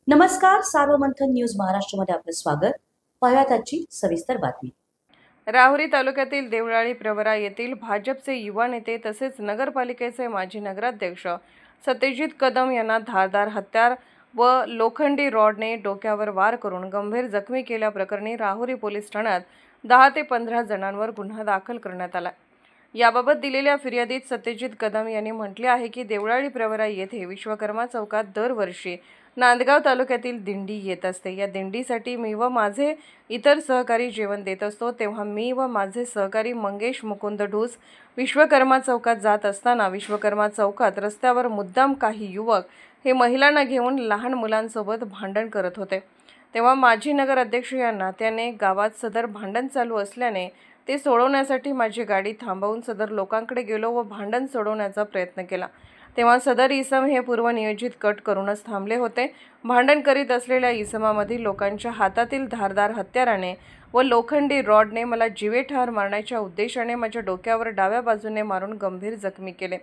नमस्कार, सार्वमंथन न्यूज महाराष्ट्रमध्ये आपलं स्वागत. पाहूयात आजची सविस्तर बातमी. राहुरी तालुक्यातील देवळाली प्रवरा येथील भाजपचे युवा नेते तसेच नगरपालिकेचे माजी नगराध्यक्ष सत्यजित कदम यांना धारदार हत्यार व लोखंडी रॉडने डोक्यावर वार करून गंभीर जखमी केल्याप्रकरणी राहुरी पोलीस ठाण्यात 10 ते 15 जणांवर गुन्हा दाखल करण्यात आला. याबाबत दिलेल्या फिर्यादीत सत्यजित कदम यांनी म्हटले आहे की देवळाली प्रवरा येथे विश्वकर्मा चौकात दरवर्षी नांदगाव तालुक्यातील दिंडी येत असते. या दिंडीसाठी मी व माझे इतर सहकारी जेवण देत असतो. तेव्हा मी व माझे सहकारी मंगेश मुकुंद ढूस विश्वकर्मा चौकात जात असताना विश्वकर्मा चौकात रस्त्यावर मुद्दाम काही युवक हे महिलांना घेऊन लहान मुलांसोबत भांडण करत होते. तेव्हा माजी नगराध्यक्ष यांना त्याने गावात सदर भांडण चालू असल्याने ते सोडवण्यासाठी माझी गाडी थांबवून सदर लोकांकडे गेलो व भांडण सोडवण्याचा प्रयत्न केला. तेव्हा सदर इसम हे पूर्वनियोजित कट करूनच थांबले होते. भांडण करीत असलेल्या इसमामधील लोकांच्या हातातील धारदार हत्याराने व लोखंडी रॉडने मला जीवेठार मारण्याच्या उद्देशाने माझ्या डोक्यावर डाव्या बाजूने मारून गंभीर जखमी केले.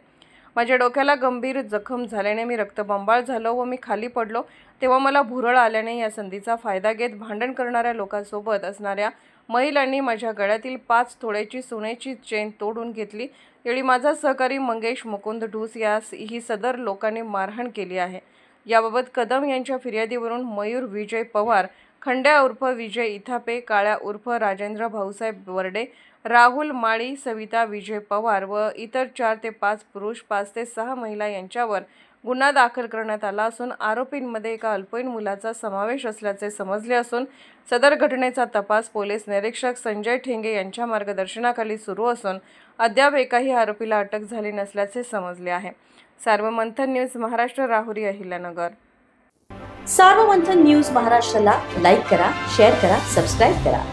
माझ्या डोक्याला गंभीर जखम झाल्याने मी रक्तबंबाळ झालो व मी खाली पडलो. तेव्हा मला भुरळ आल्याने या संधीचा फायदा घेत भांडण करणाऱ्या लोकांसोबत असणाऱ्या महिलांनी माझ्या गळ्यातील 5 तोळ्याची सोन्याची चेन तोडून घेतली. यावेळी माझा सहकारी मंगेश मुकुंद ढूस यास ही सदर लोकांनी मारहाण केली आहे. याबाबत कदम यांच्या फिर्यादीवरून मयूर विजय पवार, खंड्या उर्फ विजय इथापे, काळ्या उर्फ राजेंद्र भाऊसाहेब वरडे, राहुल माळी, सविता विजय पवार व इतर 4 ते 5 पुरुष, 5 ते 6 महिला यांच्यावर गुन्हा दाखल करण्यात आला असून आरोपींमध्ये एका अल्पवयीन मुलाचा समावेश असल्याचे समजले असून सदर घटनेचा तपास पोलीस निरीक्षक संजय ठेंगे यांच्या मार्गदर्शनाखाली सुरू असून अद्याप एकाही आरोपीला अटक झाली नसल्याचे समजले आहे. सार्वमंथन न्यूज महाराष्ट्र, राहुरी, अहिल्यानगर. सार्वमंथन न्यूज महाराष्ट्राला लाईक करा, शेअर करा, सबस्क्राईब करा.